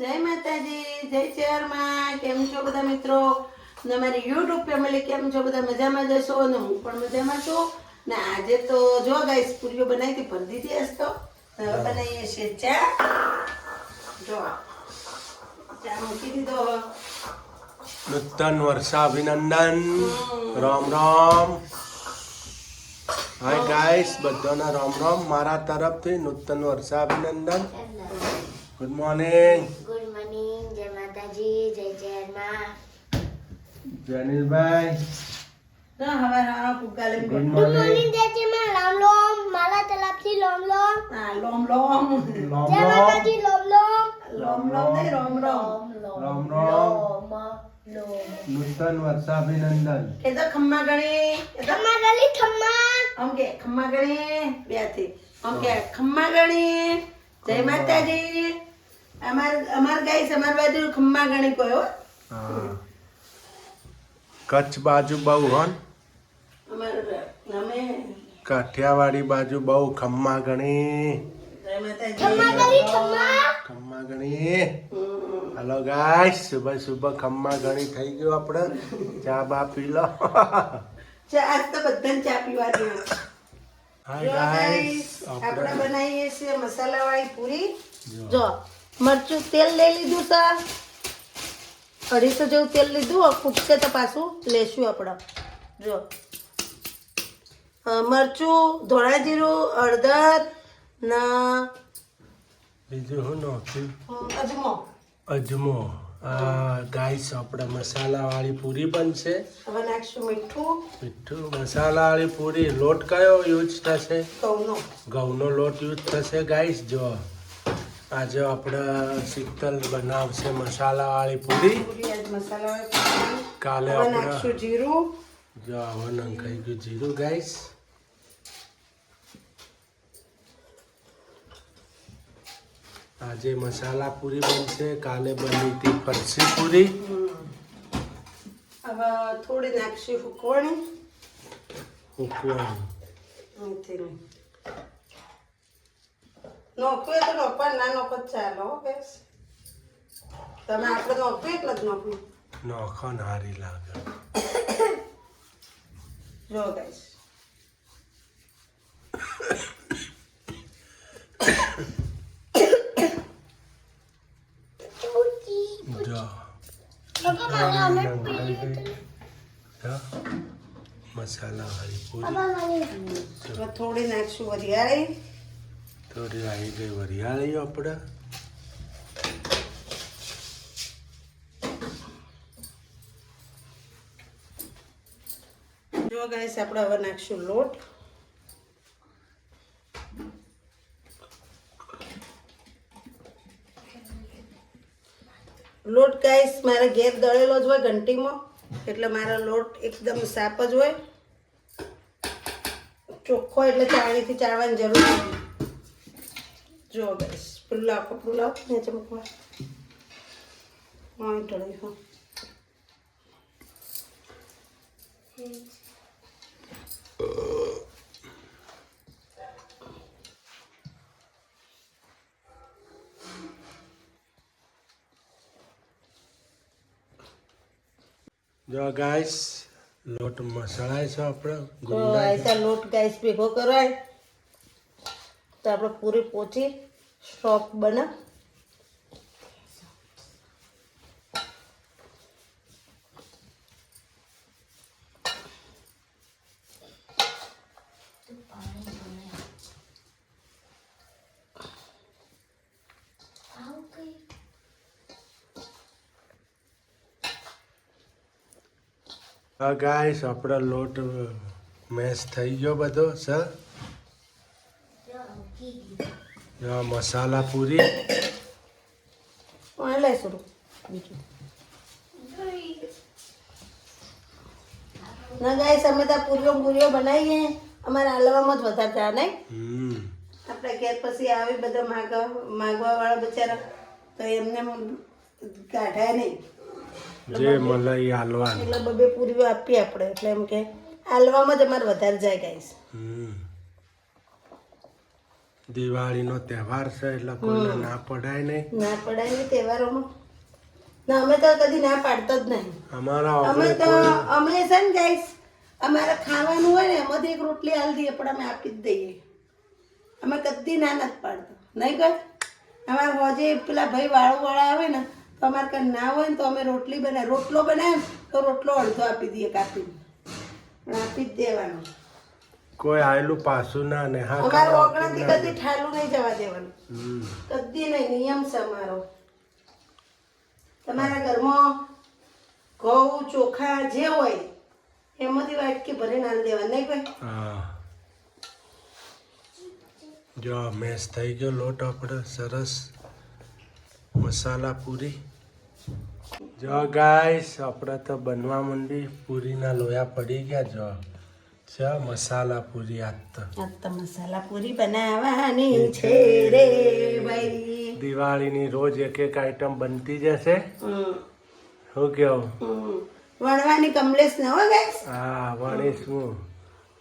જય માતાજી, જય ચેરમાં. કેમ છો બધા મિત્રો? ને અમારી યુટ્યુબ ફેમિલી કેમ છો? બધા મજામાં જશો ને હું પણ મજામાં છું. ને આજે તો જો ગાઈસ પૂરીઓ બનાવી હતી, ભરી દીધી હશે તો હવે બનાવીએ છીએ ચા. જો ચા મૂકી દીધો. નૂતન વર્ષાભિનંદન. રામ રામ. હાય ગાઈસ, બધાના રામ રામ મારા તરફથી. નૂતન વર્ષાભિનંદન. Good morning. Good morning. જય માતાજી, જય જયમાં. જનીલભાઈ ના હવે હા પુગાલે ગુડ ગુડ મોર્નિંગ મોર્નિંગ. જય જયમાં. રામ લોમ મારા તરફથી લોમ લોમ. હા લોમ લોમ રામ જય રામ. માતાજી લોમ લોમ. લોમ લોમ નહીં રોમ રોમ. રામ રામ. લોમ. નૂતન વર્ષાભિનંદન. એ તો ખમ્મા ગણી એ તો ખમ્મા ગલી ખમ્મા. આમ કે ખમ્મા ગણી બે થી આમ કે ખમ્મા ગણી. જય માતાજી. અમાર ગાઈસ અમાર બાજુ ખમ્મા ગણી કહ્યો. હા, કચ્છ બાજુ બહુ હોન, અમાર અમે કાઠિયાવાડી બાજુ બહુ ખમ્મા ગણી. જય માતાજી. ખમ્મા ગલી ખમ્મા. ખમ્મા ગણી. હલો ગાઈસ, સુબહ સુબહ ખમ્મા ગણી થઈ ગયો. આપણે ચા બા પી લો. ચા આજ તો બધાને ચા પીવાની હોય. હાય જો ગાઈસ, guys, આપણે આપણે બનાવીએ છીએ મસાલાવાળી પૂરી. જો. જો મરચું તેલ લઈ લીધું છે, 250 જેવું તેલ લીધું. ખૂટશે તો પાછું લેશું આપણે. જો મરચું, ધોળા જીરું, હળદર ના બીજું શું નાખ્યું? અજમો. અજમો. ગાઈસ, આપણે મસાલાવાળી પૂરી બનશે. હવે નાખશું મીઠું, મીઠું. મસાલાવાળી પૂરી લોટ કયો યુઝ થશે? ઘઉંનો. ઘઉંનો લોટ યુઝ થશે. ગાઈસ જો આજે આપણે શીતલ બનાવશે મસાલાવાળી પૂરી. પૂરી આજ મસાલાવાળી પૂરી. કાલે હવે આપણે નાખશું જીરું. જો હવે નંખાઈ ગયું જીરું. ગાઈસ આજે મસાલા પૂરી બનશે, કાલે બની હતી ફરસી પૂરી. હવે થોડી નાખશું હુકવણી. ઉકળાણી. અહીંથી નહીં. નોખવું હોય તો નોખવા, ના નોખો તો ચાલો હો બેસ. તમે આપણે નોખવું એટલે જ નોખવું. નોખો ને હારી લાગે. જો ગાઈસ જો પપ્પા મારે અમે નંખાઈ ગઈ. જો મસાલાવાળી પૂરી. પપ્પા મારે હવે થોડી નાખશું વરિયાળી. થોડી આવી ગઈ વરિયાળી આપણે. જો ગાઈસ આપણે હવે નાખશું લોટ. લોટ ગાઈસ મારે ઘેર દળેલો જ હોય ઘંટીમાં, એટલે મારો લોટ એકદમ સાફ જ હોય, ચોખ્ખો, એટલે ચાળણીથી ચાળવાની જરૂર નથી. જો ગાઈસ પેલું લાવ, કપડું લાવ નીચે મૂકવા. હા ઢળી. હા જો ગાઈસ લોટ મસળાય છે આપણે. તો ગુંદાય છે. ऐसा લોટ ગાઈસ ભેગો કરાય તો આપણે પૂરી પોચી સોફ્ટ બને. હા ગાઈસ, આપણો લોટ મેશ થઈ ગયો બધો સર. જો મસાલા પૂરી. લઈશું બીજું ના ગાઈસ, અમે તો પૂરીઓ બનાવીએ. અમારા હલવામાં જ વધારે ચા નહીં. આપણે ઘેર પછી આવી બધા માગવા વાળા બચારા તો એમને કાઢાય નહીં, જે મલાઈ હાલવાની. એટલે બબે પૂરીઓ આપીએ આપણે. એટલે એમ કે હાલવામાં જ અમારે વધારે જાય ગાઈસ. દિવાળીનો તહેવાર છે એટલે કોઈને ના પડાય નહીં. ના પડાય ને તહેવારોમાં. ના અમે તો કદી ના પાડતો જ નહીં. અમારા અમે ઓગણે તો કોઈ અમે છે ને ગાઈસ અમારે ખાવાનું હોય ને એમાંથી એક રોટલી આલી દઈએ પણ અમે આપી જ દઈએ. અમે કદી ના નથી પાડતો નહીં કર. અમારે હોજે પેલા ભાઈ વાળા આવે ને તો અમારે કાંઈ ના હોય ને તો અમે રોટલો બનાવે તો રોટલો અડધો આપી દઈએ કાપીને. પણ આપી જ દેવાનું. કોઈ આયેલું પાછું ના ને હા અમારે ઓગણાથી કદી ઠાલું નહીં જવા દેવાનું. હમ. કદી નહીં, નિયમ છે અમારો. તમારા ઘરમાં ઘઉં ચોખા જે હોય એમાંથી વાટકી ભરીને આલી દેવા નહીં ભાઈ. હા જો મેશ થઈ ગયો લોટ આપણે સરસ મસાલા પૂરી. જો ગાઈસ આપણે તો બનવા માંડી પૂરીના લોયા પડી ગયા. જો છે મસાલા પૂરી આજ તો આ તો મસાલા પૂરી બનાવવાની છે રે ભાઈ. દિવાળીની રોજ એક એક આઈટમ બનતી જશે. હમ, શું કેવું? હમ. વણવાની કમલેશ ના હો ગાઈસ. હા વણીશું.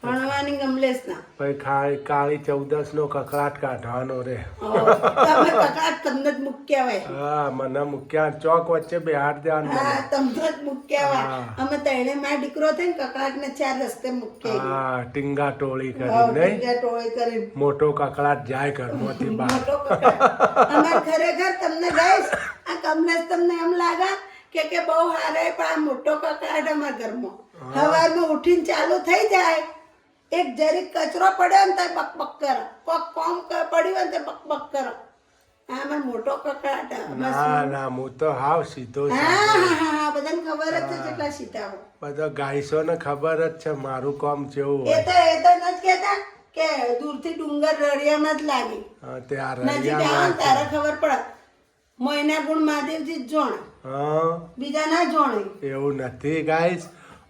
વણવાની કમલેશ ના. પછી કાળી 14 નો કકડાટ કાઢવાનો રે. તમે કકડાટ તમને જ મૂક્યા હોય. હા મને મૂક્યા ચોક વચ્ચે બેહાડ દેવાનું. હા તમને જ મૂક્યા હોય. હા. અમે તણે માં દીકરો થઈને કકડાટ ને 4 રસ્તે મૂક્યા. હા ટીંગા ટોળી કરી હા, નહીં બીજા ટોળી કરીને. મોટો કકડાટ જાય ઘરમાંથી બહાર. મોટો કકડાટ. અમાર ખરેખર તમને ગાઈસ આ કમલેશ તમને એમ લાગે કે બહુ હારે પણ આ મોટો કકડાટ અમારા ઘરમાં સવારમાં ઉઠીને ચાલુ થઈ જાય. એક જરીક કચરો પડ્યો ને તો બક બક કરો. કોક કોમ પડ્યું હોય ને તો બક બક કરો. આ અમાર મોટો કકડાટ. ના ના હું તો હાવ સીધો હા સાધો. હા હા બધાને ખબર જ છે જેટલા સીતાઓ. બધા ગાઈસોને ખબર જ છે મારું કામ કેવું એ હોય. તો નથી કહેતા કે દૂરથી ડુંગર રળિયામાં જ લાગી. હા, ત્યાં નજીક આવે ને રળિયામાં તારે ખબર પડે. મોયના ગુણ મહાદેવજી જ જોણે, હા બીજા ના જોણે. એવું નથી ગાઈસ.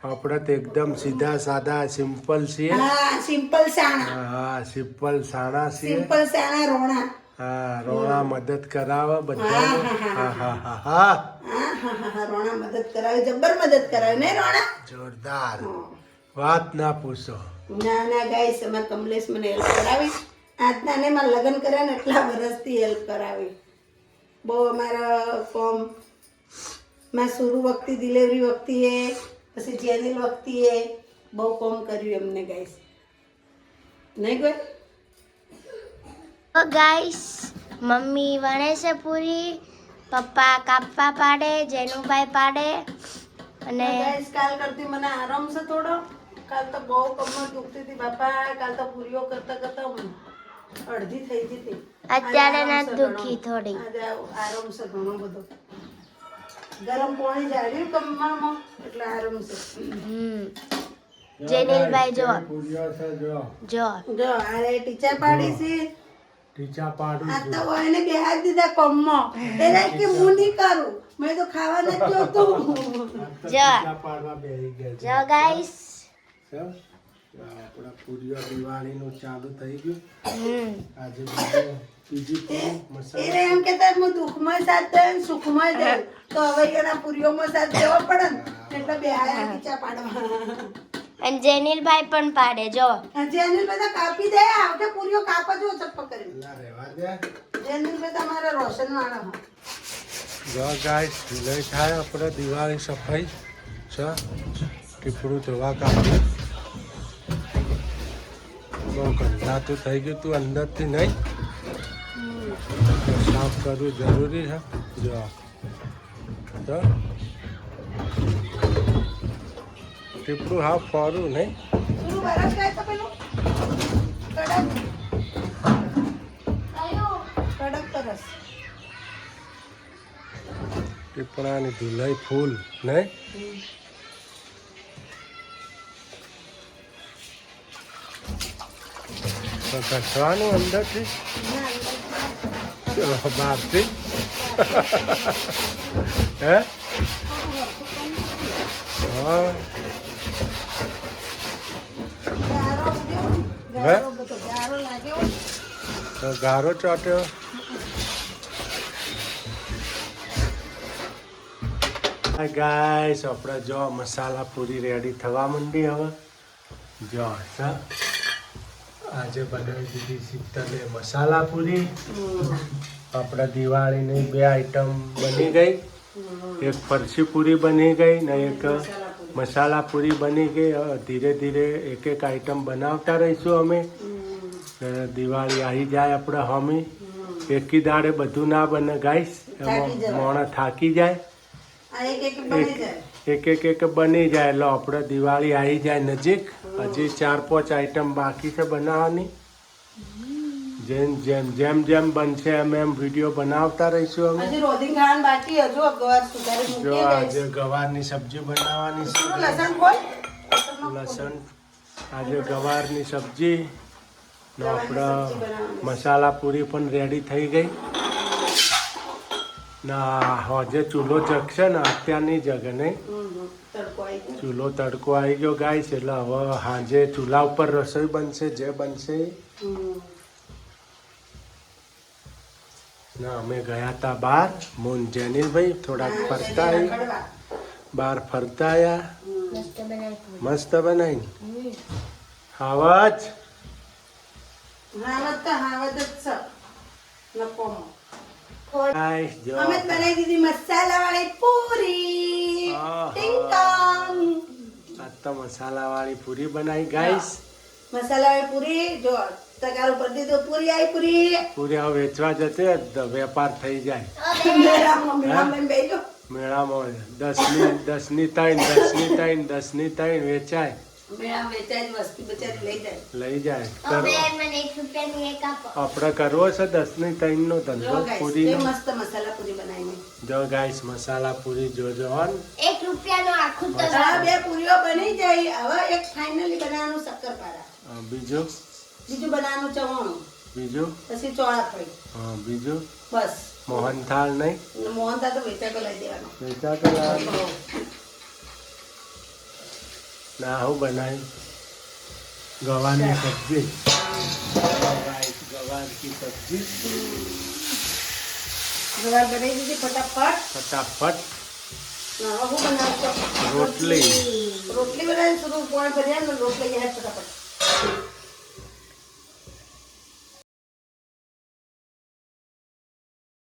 આપણે તો એકદમ સીધા સાદા સિમ્પલ છીએ. હા સિમ્પલ સાણા. હા સિમ્પલ સાણા છીએ. સિમ્પલ સાણા રોણા. હા રોણા મદદ કરાવે હા, બધાને. હા, હા, હા હા હા હા હા હા હા હા રોણા મદદ કરાવે, જબ્બર મદદ કરાવે નહીં રોણા. જોરદાર વાત ના પૂછો. ના ના ગાઈસ અમાર કમલેશ મને હેલ્પ કરાવી. આજના ને મારા લગ્ન કર્યા ને એટલા વર્ષથી હેલ્પ કરાવી. બહુ અમારા કોમ માં શરૂ વખતે ડિલિવરી વખતે પછી જેનિલ વખતે બહુ કોમ કર્યું એમને ગાઈસ નહીં કોઈ. તો ગાઈસ મમ્મી વણે છે પૂરી, પપ્પા કાપવા પાડે, જેનુભાઈ પાડે અને ગાઈસ કાલ કરતી મને આરામ છે થોડો. કાલ તો બહુ કમર દુખતી હતી બાપા. કાલ તો પૂરીઓ કરતા કરતા અડધી થઈ ગઈ હતી. અત્યારે આજે ના આરામ છે દુખી ઘણો. થોડી. આજે આરામ છે ઘણો બધો. ગરમ પાણી જાળ્યું કમરમાં એટલે આરામ છે. જેનિલભાઈ જો પૂરીઓ છે જો જો જો આ ટીચર પાડી છે. ટીચા પાડું આ છું. તો એને બેહાર દીધા કમમાં. એટલે કે હું નહીં કરું, મેં તો ખાવા નથી જોતું. ટીચા પાડવા બેહી ગયા છે. જો ગાઈસ સર, આપણા પૂરીઓ દિવાળીનું ચાલુ થઈ ગયું. આજે બીજી પૂરી મસાલા. એને એમ કહેતા હું દુઃખમાં સાથ દે ને સુખમાં દે તો હવે એના પૂરીઓમાં સાથ દેવો પડે ને એટલે બેહાર ટીચા પાડવા. અને જેનિલભાઈ પણ પાડે જો. જેનિલ બધા કાપી દે. આવતે પૂરીઓ કાપા જો ચપ્પા કરી. ના રહેવા દે. જેનિલ બધા મારા રોશન વાળા હા. જો ગાઈસ વિલય થાય આપણે દિવાળી સફાઈ છે. ટીપડું ધોવા કાઢ્યું. બહુ ગંધાતું થઈ ગયું તું અંદરથી નહીં. સાફ કરવું જરૂરી છે. જો તો ટીપડું હાફ ફોરું નહીં. પૂરું બરફ ખાય તો પેલું કડક કડક તરસ. ટીપણાની ધુલાઈ ફૂલ નહીં. તો ઘસવાનું અંદરથી બહારથી હે હા ગારો બધો ગારો લાગ્યો. તો ગારો ચોટ્યો. ગાઈસ આપણે જો મસાલા પૂરી રેડી થવા માંડી હવે. જો આજે બનાવી દીધી શીતલે મસાલા પૂરી. હમ. આપણા દિવાળીની 2 આઈટમ બની ગઈ. એક ફરસી પૂરી બની ગઈ ને એક મસાલા પૂરી બની ગઈ. હવે ધીરે ધીરે એક એક આઈટમ બનાવતા રહીશું અમે. ને દિવાળી આવી જાય આપણે હમી. એકી દાડે બધું ના બને ગાઈસ, થાકી જવાય. મોણા થાકી જાય. આ એક બની જાય. એક બની જાય એટલે આપણે દિવાળી આવી જાય નજીક. હજી 4-5 આઈટમ બાકી છે બનાવવાની. જેમ જેમ બનશે એમ વિડીયો બનાવતા રહીશું અમે. હજી રોધી ખાવાનું બાકી હજુ ગવાર સુધારી જો મૂકીએ આજે guys. ગવારની સબ્જી બનાવવાની થોડું છે. લસણ ખોલ. લસણ આજે ગવારની સબ્જી ને ગવારની આપણે સબ્જી બનાવવાની. મસાલા પૂરી પણ રેડી થઈ ગઈ. ના હજે ચૂલો જગશે ને અત્યારની જગ નહીં. તડકો આવી ગયો. ચૂલો તડકો આવી ગયો ગાઈસ, એટલે હવે સાંજે ચૂલા ઉપર રસોઈ બનશે જે બનશે એ. હમ. ના અમે ગયા હતા બહાર મોન જેનીલભાઈ થોડાક ફરતા આવ્યા. રખડવા. બહાર ફરતા આવ્યા. મસ્ત બનાવી પૂરી. મસ્ત બનાવી આવાજ. હાવત તો હાવત જ છે. નકોમો. ગાઈસ જો અમે જ બનાવી દીધી મસાલાવાળી પૂરી. આહા. ટિંગ ટોંગ. આજ તો મસાલાવાળી પૂરી બનાવી ગાઈસ. મસાલાવાળી પૂરી જો તગાર ઉપર દીધો પૂરી આવી પૂરી. પૂરી હવે વેચવા જશે તો વેપાર થઈ જાય. મેળામાં બેજો. મેળામાં 10ની 3 વેચાય. મેળામાં વેચાય જ વસ્તી બચારી લઈ જાય. લઈ જાય. હવે મને 1 રૂપિયાની એક આપો. આપણે કરવો છે 10ની 3 નો જો ધંધો guys, પૂરીનો. એ મસ્ત મસાલા પૂરી બનાવીને. જો ગાઈસ મસાલા પૂરી જોજો હોન. 1 રૂપિયાનો આખું તો આ બે પૂરીઓ બની જાય. હવે એક ફાઇનલી બનાવવાનું શક્કરપારા. બીજું બનાવવાનું ચવાણું. બીજું પછી ચોળાફળી. હા બીજું બસ. મોહનથાળ નહીં મોહનથાળ તો વેચાતો લઈ દેવાનો. વેચાતો લાવવાનો. ના હું બનાવ્યું ગવાની સબ્જી. ગવાની સબ્જી ગવાર બનાવી દીધી ફટાફટ. ફટાફટ. હવે હું બનાવતો રોટલી. રોટલી બનાવી થોડું પોણ ભર્યા ને રોટલી જાય ફટાફટ.